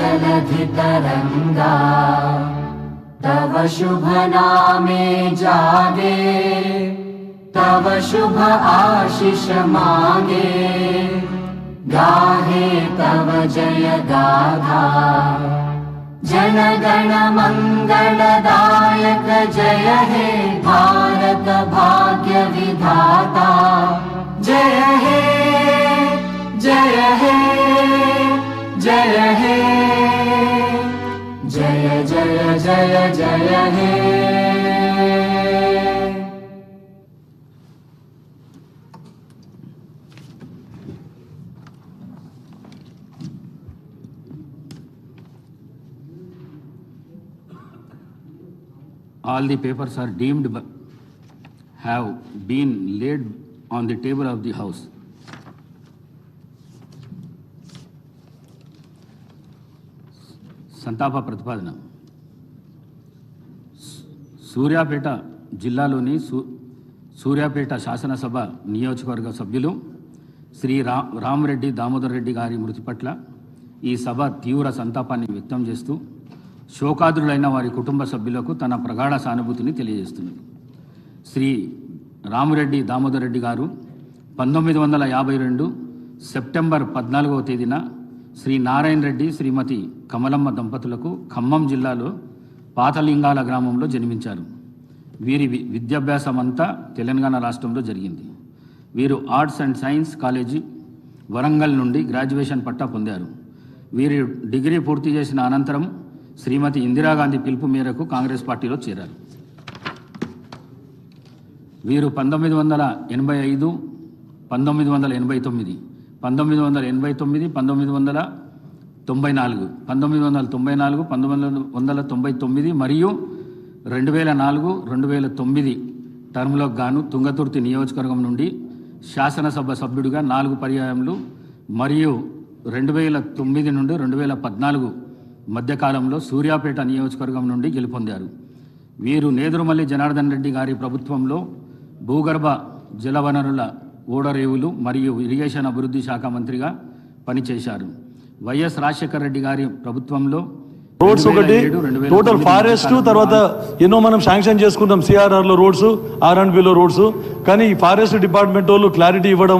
जलधि तरंगा तव शुभ नामे जागे तव शुभ आशीष मांगे गाहे तव जय गाथा जन गण मंगलदायक जय हे भारत भाग्य विधाता जय हे जय हे जय हे जय जय जय जय हे। All the papers are deemed have been laid on the table of the house. సంతాప ప్రతిపాదన. సూర్యాపేట జిల్లాలోని సూర్యాపేట శాసనసభ నియోజకవర్గ సభ్యులు శ్రీ రామరెడ్డి దామోదర్ రెడ్డి గారి మృతి పట్ల ఈ సభ తీవ్ర సంతాపాన్ని వ్యక్తం చేస్తూ శోకాదులైన వారి కుటుంబ సభ్యులకు తన ప్రగాఢ సానుభూతిని తెలియజేస్తున్నది. శ్రీ రామరెడ్డి దామోదర్ రెడ్డి గారు 1952 సెప్టెంబర్ 14వ తేదీన శ్రీ నారాయణ రెడ్డి శ్రీమతి కమలమ్మ దంపతులకు ఖమ్మం జిల్లాలో పాతలింగాల గ్రామంలో జన్మించారు. వీరి విద్యాభ్యాసం అంతా తెలంగాణ రాష్ట్రంలో జరిగింది. వీరు arts and science college Warangal నుండి గ్రాడ్యుయేషన్ పట్టా పొందారు. వీరు డిగ్రీ పూర్తి చేసిన అనంతరం శ్రీమతి ఇందిరాగాంధీ పిలుపు మేరకు కాంగ్రెస్ పార్టీలో చేరారు. వీరు 1985, 1989, 1989, 1994, 1994, 1999 మరియు 2004, 2009 టర్మ్లకు గాను తుంగతుర్తి నియోజకవర్గం నుండి శాసనసభ సభ్యుడిగా 4 పర్యాయములు మరియు 2009 నుండి 2014 మధ్యకాలంలో సూర్యాపేట నియోజకవర్గం నుండి గెలుపొందారు. వీరు నేదురుమల్లి జనార్దన్ రెడ్డి గారి ప్రభుత్వంలో భూగర్భ జలవనరుల ఓడరేవులు మరియు ఇరిగేషన్ అభివృద్ధి శాఖ మంత్రిగా పనిచేశారు. వైఎస్ రాజశేఖర రెడ్డి గారి ప్రభుత్వంలో రోడ్స్ ఒకటి టోటల్ ఫారెస్ట్ తర్వాత ఎన్నో మనం శాంక్షన్ చేసుకుంటాం సిఆర్ఆర్లో రోడ్స్, ఆర్ఎండ్బిలో రోడ్స్, కానీ ఫారెస్ట్ డిపార్ట్మెంట్ వాళ్ళు క్లారిటీ ఇవ్వడం